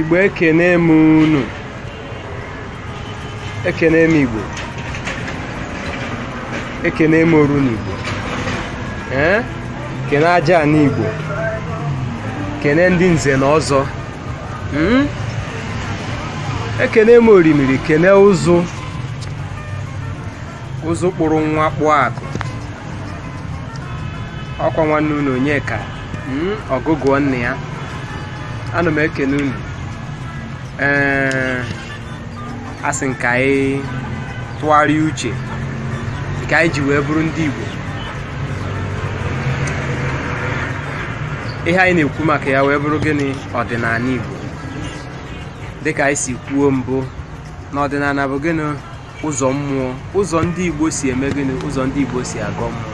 Igbo ekene m unu. Ekene m Igbo. Ekene m oru n'Igbo. Kene aja n'Igbo. Kene ndị nze na ọzọ. Ekene m orimiri, kene ụzụ. Ụzụ kpụrụ nwa kpụọ akụ. Ọkwa nwanne unu Onyeka. Ọgụgụ nne ya. Ana m ekene unu. Asị nka anyị tụgharịa uche ka anyị ji wee bụrụ ndị Igbo. Ihe anyị na-ekwu maka ya wee bụrụ gịnị? Ọdịnala Igbo. Dịka anyị si kwuo mbụ, na ọdịnala bụ gịnị? Ụzọ mmụọ, ụzọ ndị Igbo si eme gịnị? Ụzọ ndị Igbo si agọ mmụọ.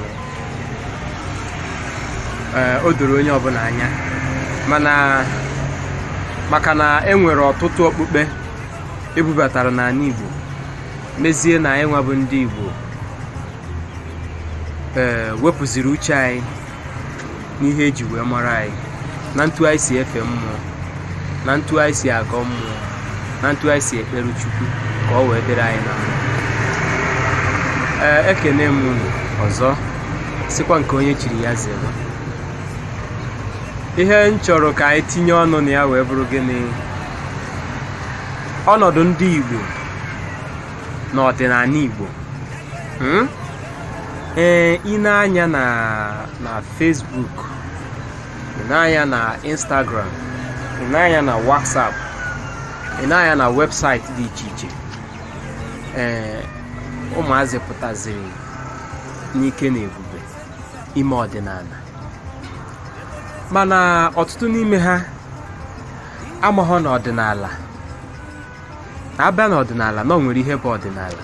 O doro onye ọbụla anya, maka na enwere ọtụtụ okpukpe ebubatara n'ala Igbo, mezie na anyị nwa bụ ndị Igbo wepụziri uche anyị n'ihe eji wee mara anyị, na ntu anyị si efe mmụọ, na ntu anyị si agọ mmụọ, na ntu anyị si ekpere Chukwu ka ọ wee dịrị anyị na mma. Ekene m unu ọzọ, sikwa nke onye chiri ya zere. Ihe m chọrọ ka anyị tinye ọnụ na ya wee bụrụ gịnị? Ọnọdụ ndị Igbo na ọdịnala Igbo. Ị na-anya na Facebook, ị na-anya na Instagram, ị na-anya na WhatsApp, ị na-anya na webụsaịtị dị iche iche. Ụmụazị pụtaziri n'ike na ebube ime ọdịnala, mana ọtụtụ n'ime ha amaghọ na ọdịnala, na-abịa n'ọdịnala na o nwere ihe bụ ọdịnala.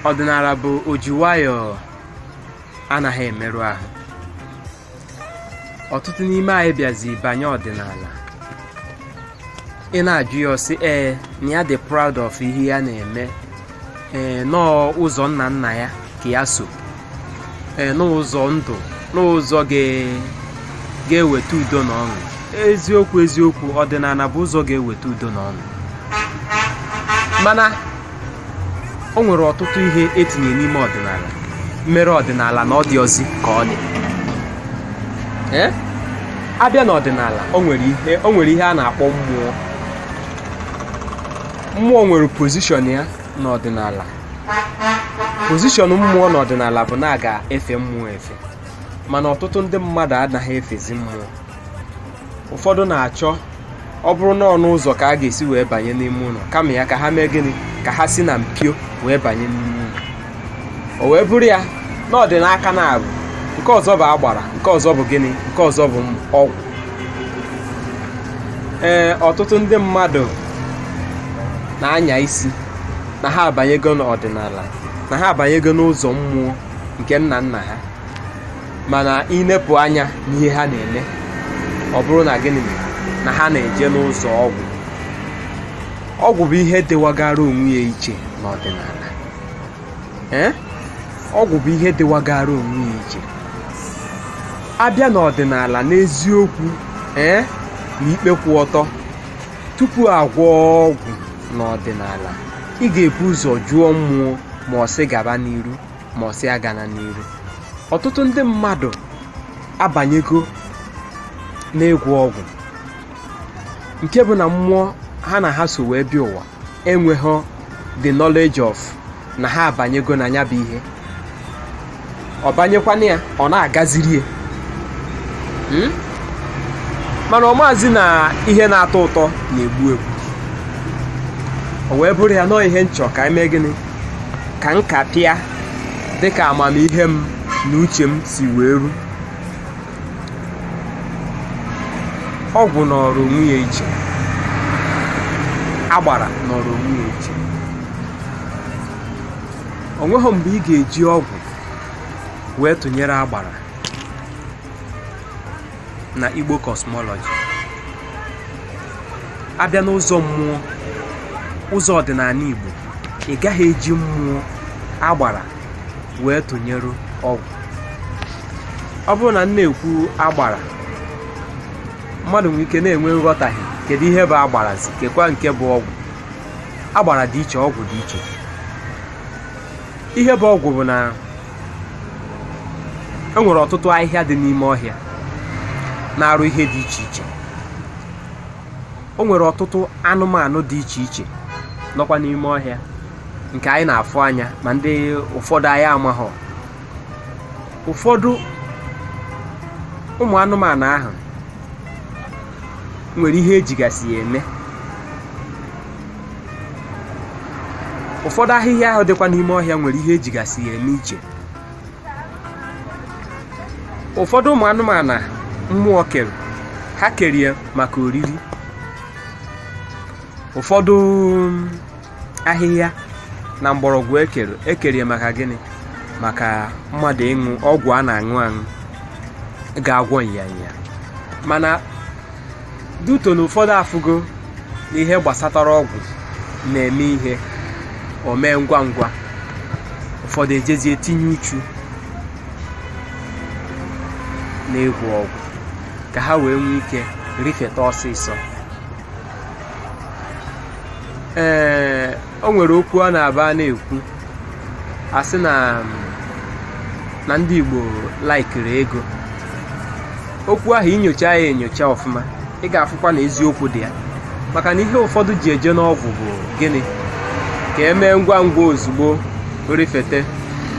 Ọdịnala bụ oji nwayọọ, anaghị emerụ ahụ. Ọtụtụ n'ime anyị bịazi banye ọdịnala, ị na-ajụ ya ọsị na ya dị proud of ihe ya na-eme, nọọ ụzọ nna nna ya ka ya so, n'ụzọ ndụ, n'ụzọ ga-eweta udo na ọṅụ. Eziokwu ọdịnala bụ ụzọ ga-eweta udo na ọṅụ, mana o nwere ọtụtụ ihe etinye n'ime ọdịnala mere ọdịnala na ọ dị ọzi ka ọ dị. Abịa n'ọdịnala, o nwere ihe a na-akpọ mmụọ. Mmụọ nwere pozishọn ya n'ọdịnala. Pozishọn mmụọ n'ọdịnala bụ na a ga-efe mmụọ efe, mana ọtụtụ ndị mmadụ anaghị efezi mmụọ. Ụfọdụ na-achọ ọ bụrụ na ọnụ ụzọ ka a ga-esi wee banye n'ime ụlọ, kama ya ka ha mee gịnị? Ka ha si na mpio wee banye n'ime ụlọ. O wee bụrụ ya na ọdịnaka na-abụ nke ọzọ bụ agbara, nke ọzọ bụ gịnị? Nke ọzọ bụ ọgwụ. Ọtụtụ ndị mmadụ na-anya isi na ha abanyego n'ọdịnala, na ha abanyego n'ụzọ mmụọ nke nna nna ha, mana inepụ anya n'ihe ha na-eme, ọ bụrụ na gịnị? Na ha na-eje n'ụzọ ọgwụ. Ọgwụ bụ ihe dewagara onwe ya iche n'ọdịnala. Ọgwụ bụ ihe dewagara onwe ya iche. Abịa n'ọdịnala, n'eziokwu na ikpe kwụ ọtọ, tupu agwọ ọgwụ n'ọdịnala, ị ga-ebu ụzọ jụọ mmụọ ma ọ sị gaba n'iru ma ọ sị agana n'iru. Ọtụtụ ndị mmadụ abanyego n'ịgwọ ọgwụ, nke bụ na mmụọ ha na ha so wee bịa ụwa enweghị the knowledge of na ha abanyego na ya bụ ihe. Ọ banyekwana ya, ọ na-agaziri ya, mana ọmaazi na ihe na-atọ ụtọ na-egbu egbu. O wee bụrụ ya nọọ ihe nchọ ka eme gịnị? Ka nka pịa dịka amamihe m na uche m si wee ru. Ọgwụ nọrọ onwe ya iche, agbara nọrọ onwe ya iche. O nweghị mgbe ị ga-eji ọgwụ wee tụnyere agbara na Igbo cosmology. Abịa n'ụzọ mmụọ, ụzọ ọdịnala Igbo, ị gaghị eji mmụọ agbara wee tụnyere ọgwụ. Ọ bụrụ na m na-ekwu agbara, mmadụ nwere ike na-enwe nghọtahie kedu ihe bụ agbarazi kekwa nke bụ ọgwụ. Agbara dị iche, ọgwụ dị iche. Ihe bụ ọgwụ bụ na e nwere ọtụtụ ahịhịa dị n'ime ọhịa na-arụ ihe dị iche iche. O nwere ọtụtụ anụmanụ dị iche iche nọkwa n'ime ọhịa nke anyị na-afụ anya ma ndị ụfọdụ anyị amaghọ. Ụfọdụ ụmụ anụmanụ ahụ nwere ihe ejigasị ya eme. Ụfọdụ ahịhịa ahụ dịkwa n'ime ọhịa nwere ihe ejigasị ya eme iche. Ụfọdụ ụmụ anụmanụ mmụọ kere, ha kere ya maka oriri. Ụfọdụ ahịhịa na mgbọrọgwụ ekere ya maka gịnị? Maka mmadụ ịṅụ ọgwụ a na-aṅụ aṅụ ga-agwọ nyanya. Mana duto na ụfọdụ afụgo na ihe gbasatara ọgwụ na-eme ihe o mee ngwa ngwa. Ụfọdụ ejezie tinye uchu na-egwu ọgwụ ka ha wee nwee ike rifeta ọsịsọ. O nwere okwu a na-aba na-ekwu asị na ndị Igbo laikiri ego. Okwu ahụ inyocha ya enyocha ọfụma, ị ga-afụkwa na eziokwu dị ya. Maka na ihe ụfọdụ ji eje n'ọgwụ bụ gịnị? Ka emee ngwa ngwa ozugbo rifete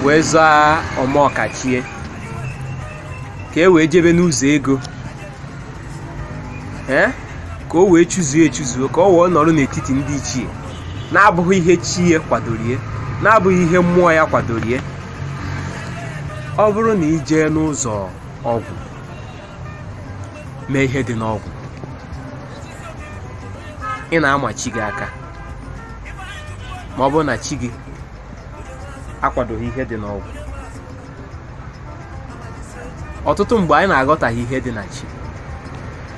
wee zaa ọmọkachie, ka e wee jebe n'ụzọ ego, ka o wee chụzuo ka o wee nọrọ n'etiti ndị ichie na-abụghị ihe chi ya kwadorie, na-abụghị ihe mmụọ ya kwadorie. Ọ bụrụ na ị jee n'ụzọ ọgwụ mee ihe dị n'ọgwụ, ị na-ama chi gị aka. Ma ọ bụrụ na chi gị akwadoghị ihe dị n'ọgwụ, ọtụtụ mgbe anyị na-aghọtaghị ihe dị na chi,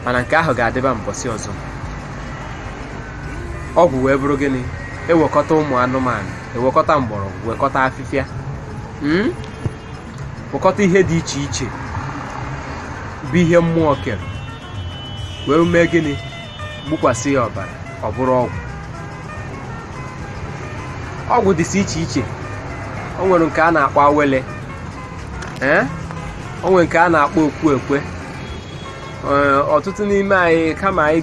mana nke ahụ ga-adịba mbọsị ọzọ. Ọgwụ wee bụrụ gịnị? Ewekọta ụmụ anụmanụ, ewekọta mgbọrọgwụ, wekọta afịfịa, wekọta ihe dị iche iche bụ ihe mmụọ kere, wee mee gịnị? Gbukwasị ya ọbara, ọ bụrụ ọgwụ. Ọgwụ dịsị iche iche. O nwere nke a na-akpọ awele, o nwere nke a na-akpọ okwu ekwe. Ọtụtụ n'ime anyị, kama anyị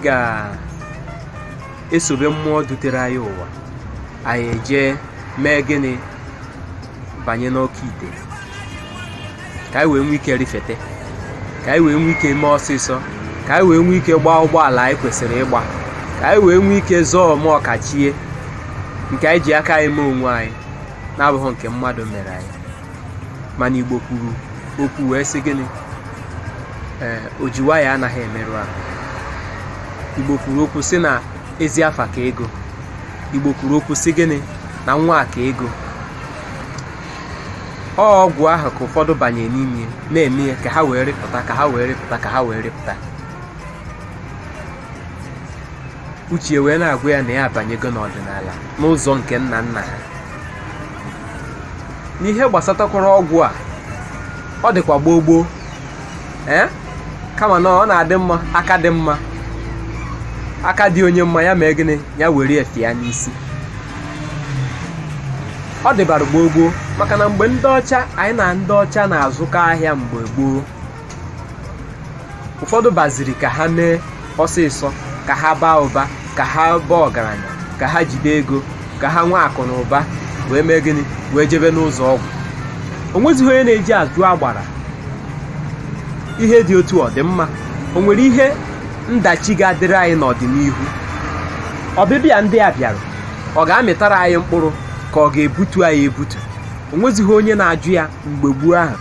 ga-esobe mmụọ dutere anyị ụwa, anyị eje mee gịnị? Banye n'oke ite ka anyị wee nwee ike rifete, ka anyị wee nwee ike mee ọsịsọ, ka anyị wee nwee ike gbaa ụgbọala anyị kwesịrị ịgba, ka anyị wee nwee ike zọọ ọmọkachie nke anyị ji aka anyị mee onwe anyị, na-abụghị nke mmadụ mere anyị. Mana Igbo kwuru okwu wee sị gịnị? Ojiwa ya anaghị emerụ ahụ. Igbo kwuru okwu sị na ezi afa ka ego. Igbo kwuru okwu sị gịnị? Na nwa ka ego. Ọgwụ ahụ ka ụfọdụ banye n'ime na-eme ya ka ha wee rịpụta, ka ha wee rịpụta, ka ha wee rịpụta. Uche wee na-agwa ya na ya abanyego n'ọdịnala n'ụzọ nke nna nna ha. N'ihe gbasatakwara ọgwụ a, ọ dịkwa gboo gboo, kama na ọ na-adị mma, aka dị mma, aka dị onye mma, ya mee gịnị? Ya were efe ya n'isi. Ọ dịbara gboo gboo, maka na mgbe ndị ọcha, anyị na ndị ọcha na-azụkọ ahịa mgbe gboo, ụfọdụ baziri ka ha mee ọsịsọ, ka ha baa ụba, ka ha baa ọgaranya, ka ha jide ego, ka ha nwee akụ na ụba, wee mee gịnị? Wee jebe n'ụzọ ọgwụ. O nwezighị onye na-eji azụ agbara. Ihe dị otu ọ dị mma? O nwere ihe ndachi ga-adịrị anyị n'ọdịnihu? Ọbịbịa ndị a bịara, ọ ga-amịtara anyị mkpụrụ ka ọ ga-ebutu anyị ebutu? O nwezighị onye na-ajụ ya mgbe gboo ahụ.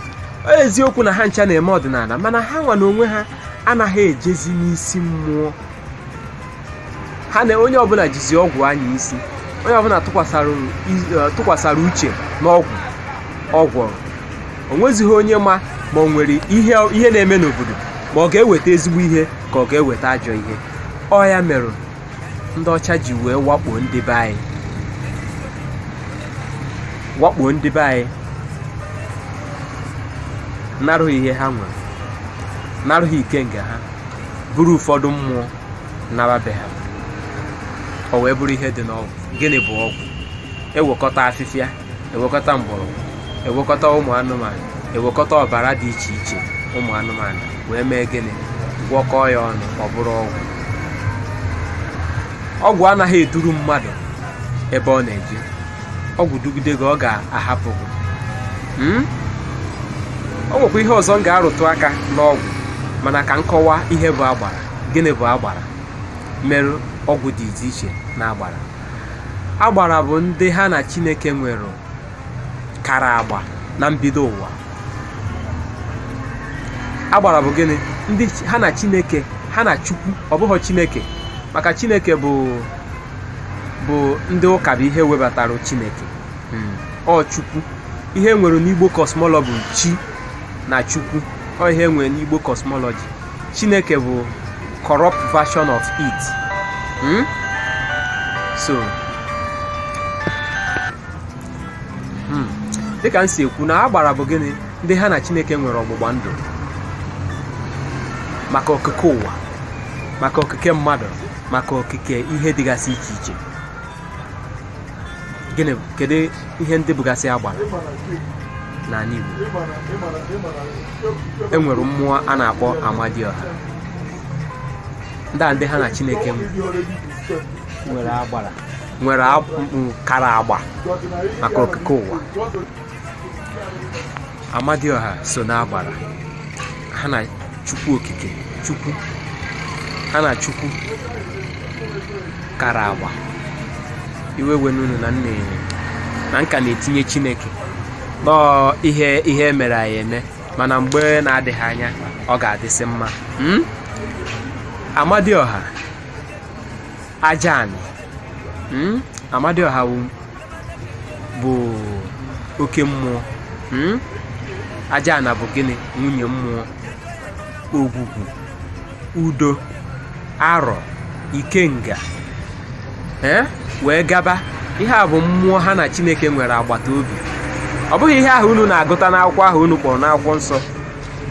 Eziokwu na ha ncha na-eme ọdịnala, mana ha nwa na onwe ha anaghị ejezi n'isi mmụọ. Ha na onye ọbụla jizi ọgwụ anya isi, onye ọbụla tụkwasara uche n'ọgwụ ọgwụ. O nwezighị onye ma o nwere ihe na-eme n'obodo, ma ọ ga-eweta ezigbo ihe ka ọ ga-eweta ajọ ihe. Ọ ya mere ndị ọcha ji wee wakpo ndị be anyị, narụghị ihe ha nwere, narụghị ikenga ha, buru ụfọdụ mmụọ naba be ha. O wee bụrụ ihe dị n'ọgwụ. Gịnị bụ ọgwụ? Ewekọta afịfịa, ewekọta mgbọrọgwụ, ewekọta ụmụ anụmanụ, ewekọta ọbara dị iche iche ụmụ anụmanụ wee mee gịnị? Gwọkọọ ya ọnụ, ọ bụrụ ọgwụ. Ọgwụ anaghị eduru mmadụ ebe ọ na-eje. Ọgwụ dugide gị, ọ ga-ahapụ gị. O nwekwa ihe ọzọ m ga-arụtụ aka n'ọgwụ, mana ka nkọwa ihe bụ agbara. Gịnị bụ agbara? Merụ ọgwụ dị iche iche na agbara. Agbara bụ ndị ha na Chineke nwere kara agba na mbido ụwa. Agbara bụ gịnị? Ndị ha na Chineke, ha na Chukwu, ọ bụghị Chineke, maka Chineke bụ ndị ụka bụ ihe webatara Chineke. Ọ Chukwu. Ihe nwere n'Igbo cosmology bụ chi na Chukwu. Ọ ihe nwere n'Igbo cosmology. Chineke bụ corrupt version of it. So dịka m si ekwu na agbara bụ gịnị? Ndị ha na Chineke nwere ọgbụgba ndụ maka okike ụwa, maka okike mmadụ, maka okike ihe dịgasị iche iche. Gịnị? Kedu ihe ndị bụgasị agbara n'ala Igbo? Enwere mmụọ a na-akpọ Amadioha. Ndị ha na Chineke nwere agbara, nwere kara agba maka okike ụwa. Amadioha so na agbara. Ha na Chukwu okike, Chukwu, ha na Chukwu kara agba. Iwe wenunu na nka na-etinye Chineke nọọ ihe mere anyị eme, mana mgbe na-adịghị anya ọ ga-adịsị mma. Amadioha aja anị. Amadioha bụ oke mmụọ. Aja ana bụ gịnị? Nwunye mmụọ. Ogwugwu, udo, arọ, ikenga, wee gaba. Ihe a bụ mmụọ ha na Chineke nwere agbata obi. Ọ bụghị ihe ahụ unu na-agụta n'akwụkwọ ahụ unu kpọrọ n'akwụkwọ nsọ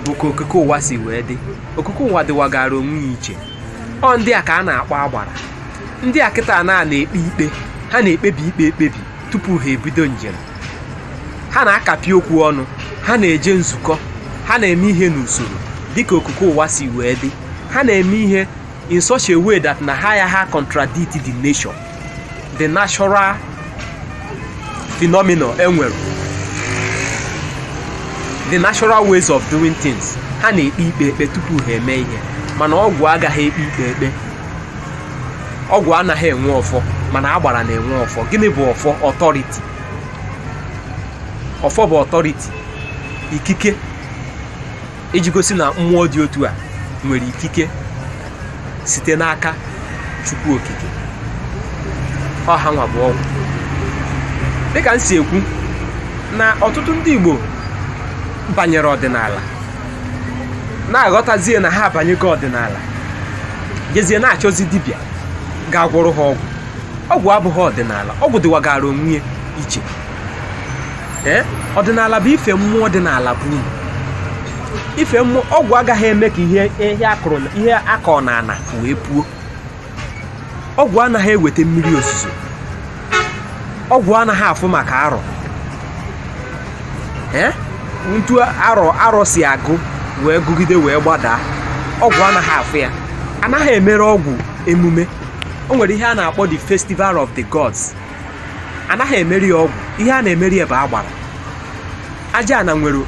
bụ ka okike ụwa si wee dị. Okike ụwa dịwagara onwe ya iche. Ọ ndị a ka a na-akpọ agbara. Ndị a kịta na-ekpe ikpe. Ha na-ekpebi ikpe ekpebi tupu ha ebido njem. Ha na-akapị okwu ọnụ. Ha na-eje nzukọ. Ha na-eme ihe n'usoro dịka okike ụwa si wee dị. Ha na-eme ihe in such a way that na ha contradict the nature, the natural phenomenon enwere, the natural ways of doing things. Ha na-ekpe ikpe ekpe tupu ha eme ihe, mana ọgwụ agaghị ekpe ikpe ekpe. Ọgwụ anaghị enwe ọfọ, mana agbara na-enwe ọfọ. Gịnị bụ ọfọ? Authority. Ọfọ bụ authority, ikike, iji gosi na mmụọ dị otu a nwere ikike site n'aka Chukwu okike. Ọ ha nwa bụ ọgwụ. Dịka m si ekwu na ọtụtụ ndị Igbo banyere ọdịnala, na-aghọtazie na ha abanyego ọdịnala, jezie na-achọzi dibịa ga-agwọrọ ha ọgwụ. Ọgwụ abụghị ọdịnala. Ọgwụ dịwagara onwe iche. Ọdịnala bụ ife mmụọ dị n'ala bụ unu. Ife mmụọ. Ọgwụ agaghị eme ka ihe akọ n'ala wee puo. Ọgwụ anaghị eweta mmiri ozuzo. Ọgwụ anaghị afụ maka arọ. Ntu arọ si agụ wee gụgide wee gbadaa. Ọgwụ anaghị afụ ya. Anaghị emere ọgwụ emume. O nwere ihe a na-akpọ the festival of the gods. Anaghị emeri ya ọgwụ. Ihe a na-emeri ya bụ agbara. Aja ana nwere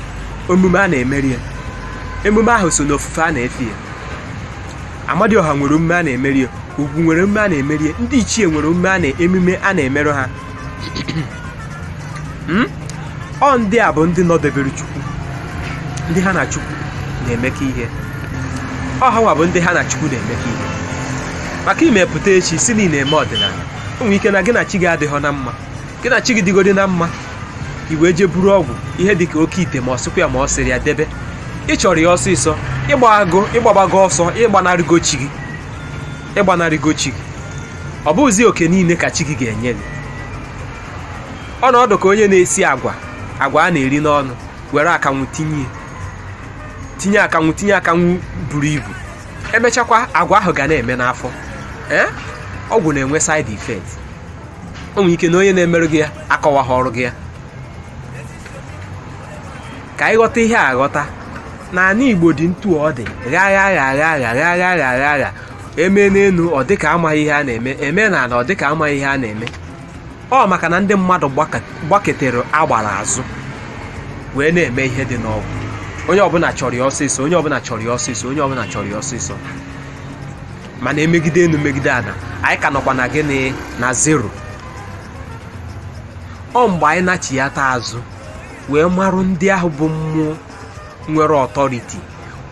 emume a na-emeri ya. Emume ahụ so n'ofufe a na-efe ya. Amadioha nwere emume a na-emeri ya. Ogwu nwere emume a na-emeri ya. Ndị ichie nwere emume a na-emerụ ha. Ọ ndị a bụ ndị nọdebere Chukwu. Ndị ha na Chukwu na-emekọ ihe. Ọ ha nwa bụ ndị ha na Chukwu na-emekọ ihe. Maka imepụta echi si na ị na-eme ọdịnala, o nwere ike na gị na chi gị adịghọ na mma. Gị na chi gị dịgodi na mma, i wee je buru ọgwụ ihe dịka oke ite ma ọ sịkwa ya ma ọ sịrị ya debe. Ị chọrọ ya ọsịsọ, ịgbabago ọsọ, ịgbanarịgo chi gị. Ọ bụghịzi oke niile ka chi gị ga-enye gị. Ọnọdụ ka onye na-esi agwa a na-eri n'ọnụ, were akanwụ tinye akanwụ buru ibu, emechakwa agwa ahụ ga na-eme n'afọ. Ọgwụ na-enwe side effect. O nwere ike na onye na-emerụ gị ya akọwaghị ọrụ gị ya. Ka anyị ghọta ihe aghọta na ala Igbo dị ntu ọ dị gha eme n'elu ọ dịka amaghị ihe a na-eme, eme na ala ọ dịka amaghị ihe a na-eme. Ọ maka na ndị mmadụ gbaketere agbara azụ wee na-eme ihe dị n'ọgwụ. Onye ọbụla chọrọ ya ọsịsọ, onye ọbụla chọrọ ya ọsịsọ, onye ọbụla chọrọ ya ọsịsọ. Mana emegide enu megide ana, anyị ka nọkwa na gịnị na zero. Ọ mgbe anyị na-achịata azụ wee marụ ndị ahụ bụ mmụọ nwere ọtọriti,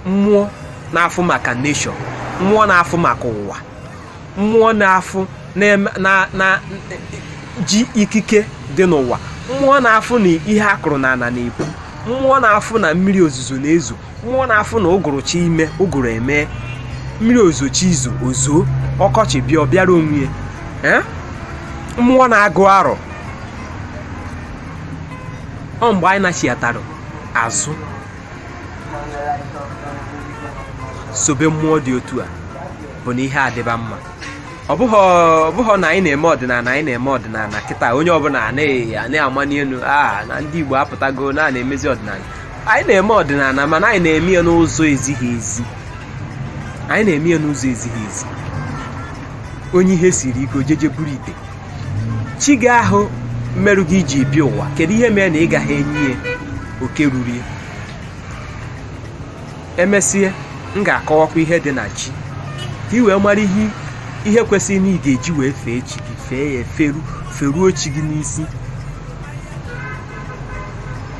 mmụọ na-afụ maka nation, mmụọ na-afụ maka ụwa, mmụọ na-afụ na ji ikike dị n'ụwa, mmụọ na-afụ na ihe akụrụ na ana na-epu, mmụọ na-afụ na mmiri ozuzo na-ezo, mmụọ na-afụ na ụgụrụ chi ime ụgụrụ eme, mmiri ozochi izo ozo, ọkọchị bịa ọ bịara onwe ya. Mmụọ na-agụ arọ. Ọ mgbe anyị na-achịatara azụ sobe mmụọ dị otu a bụ na ihe adịba mma. Ọ bụghọ na anyị na-eme ọdịnala kịta onye ọbụla na-ama n'elu na ndị Igbo apụtago na-emezi ọdịnala. Anyị na-eme ọdịnala mana anyị na-eme ya n'ụzọ ezighi ezi. Onye ihe siri ike ojeje buru ite. Chi gị ahụ mmerụ gị iji bịa ụwa, kedu ihe mere na ị gaghị enye ya oke ruru ya? Emesịa m ga-akọwakwa ihe dị na chi ka ị wee mara ihe kwesịrị na ị ga-eji wee fee chi gị, fee ya feruo chi gị n'isi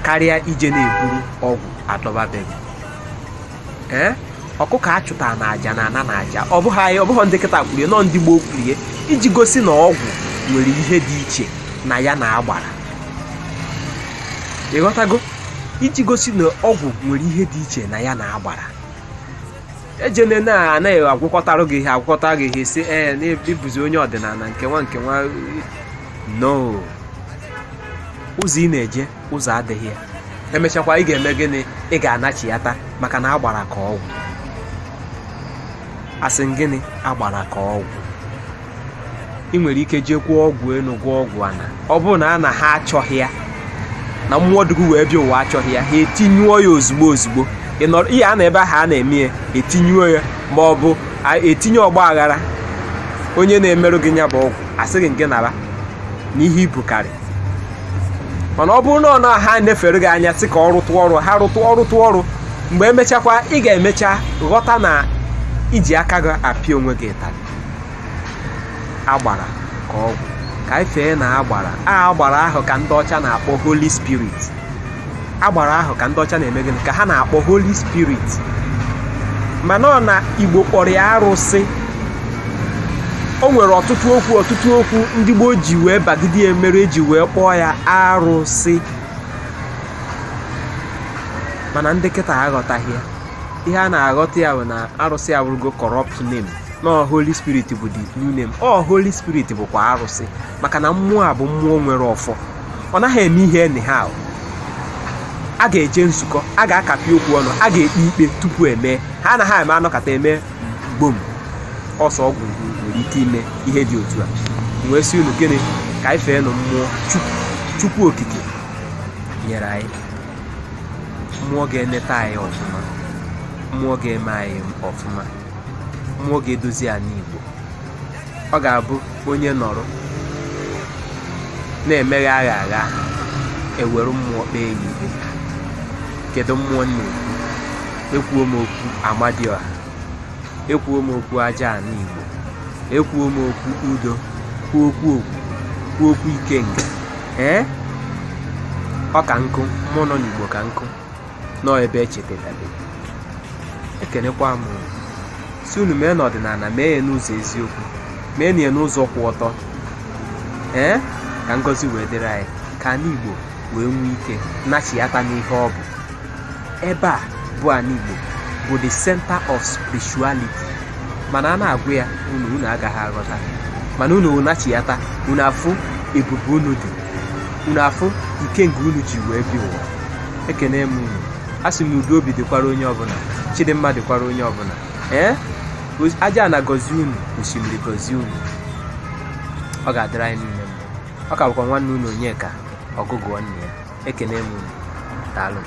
karịa ije na-eburu ọgwụ adọbabeghị. Ọkụkọ achụtara na aja na ana na aja, ọ bụghị ndị kịta kwurie, nọ ndị gboo kwurie, iji gosi na ọgwụ nwere ihe dị iche na ya na agbara. Ịghọtago? Iji gosi na ọgwụ nwere ihe dị iche na ya na agbara. Ejene na-anaghị agwụkọtara gị ihe si na-ebuzi onye ọdịnala nke nwa no. Ụzọ ị na-eje ụzọ adịghị ya. Emechakwa ị ga-eme gịnị? Ị ga-anachiyata maka na agbara ka ọgwụ. Asị gịnị? Agbara ka ọgwụ. Ị nwere ike jee gwụọ ọgwụ enu gwụọ ọgwụ ana, ọ bụrụ na a na ha achọghị ya, na mmụọ dịgị wee bịa ụwa achọghị ya, ha etinyụọ ya ozugbo. Ihe a na ebe ahụ a na-eme ya etinyụọ ya, ma ọ bụ etinye ọgba aghara. Onye na-emerụ gị nya bụ ọgwụ asịghị nke nara n'ihe ibukarị. Mana ọ bụrụ na ha na-efere gị anya sị ka ọ rụtụ ọrụ, ha rụtụ ọrụ, mgbe emechakwa ị ga-emecha ghọta na iji aka gị apịa onwe gị ịtarị. Agbara ka ọgwụ. Ka anyị fee na agbara ahụ ka ndị ọcha na-akpọ Holy Spirit. Agbara ahụ ka ndị ọcha na-eme gịnị? Ka ha na-akpọ Holy Spirit. Mana ọ na Igbo kpọrọ ya arụsị. O nwere ọtụtụ okwu ndị Igbo ji wee bagide ya mere eji wee kpọọ ya arụsị. Mana ndị kịta aghọtaghị ya. Ihe a na-aghọta ya bụ na arụsị abụrụgo corrupt name. No, Holy Spirit bụ the new name. Holy Spirit bụkwa arụsị maka na mmụọ a bụ mmụọ nwere ọfọ. Ọ naghị eme ihe anyhow. A ga-eje nzukọ, a ga-akapị okwu ọnụ, a ga-ekpe ikpe tupu eme. Ha anaghị eme anọkata eme gbom. Ọsọ ọgwụ nwere ike ime ihe dị otu a. Wee sị unu gịnị? Ka anyị fee nụ mmụọ Chukwu okike nyere anyị. Mmụọ ga-eneta anyị ọfụma, mmụọ ga-eme anyị ọfụma, mmụọ ga-edozi anyị Igbo. Ọ ga-abụ onye nọrọ na-emeghe agha ewere mmụọ kpee ya ikpe. Kedu mmụọ na-ekwu? Ekwuo m okwu Amadioha, ekwuo m okwu aja ana Igbo, ekwuo m okwu udo, kwuo okwu ikenga. Ọ ka nkụ, mmụọ nọ n'Igbo ka nkụ nọ ebe echetetabe. Ekenekwa m si unu mee n'ọdịnala, mee ya n'ụzọ eziokwu, mee ya n'ụzọ kwụ ọtọ. Ka ngọzi wee dịrị anyị, ka ana Igbo wee nwee ike nachiyata n'ihe ọ bụ. Ebe a bụ ana Igbo bụ the center of spirituality. Mana a na-agwụ ya unu agaghị aghọta. Mana unu nachiyata, unu afụ ebube unu dị, unu afụ ikenga unu ji wee bịa ụwa. Ekene m unu. Asị m udo obi dịkwara onye ọbụla, Chidimma dịkwara onye ọbụla. aja na gọzie unu, osimiri gọzie unu. Ọ ga-adịrị anyị niile mma. Ọ ka bụkwa nwanne unu Onyeka Ọgụgụ nwanne ya. Ekene m unu. Daalụ.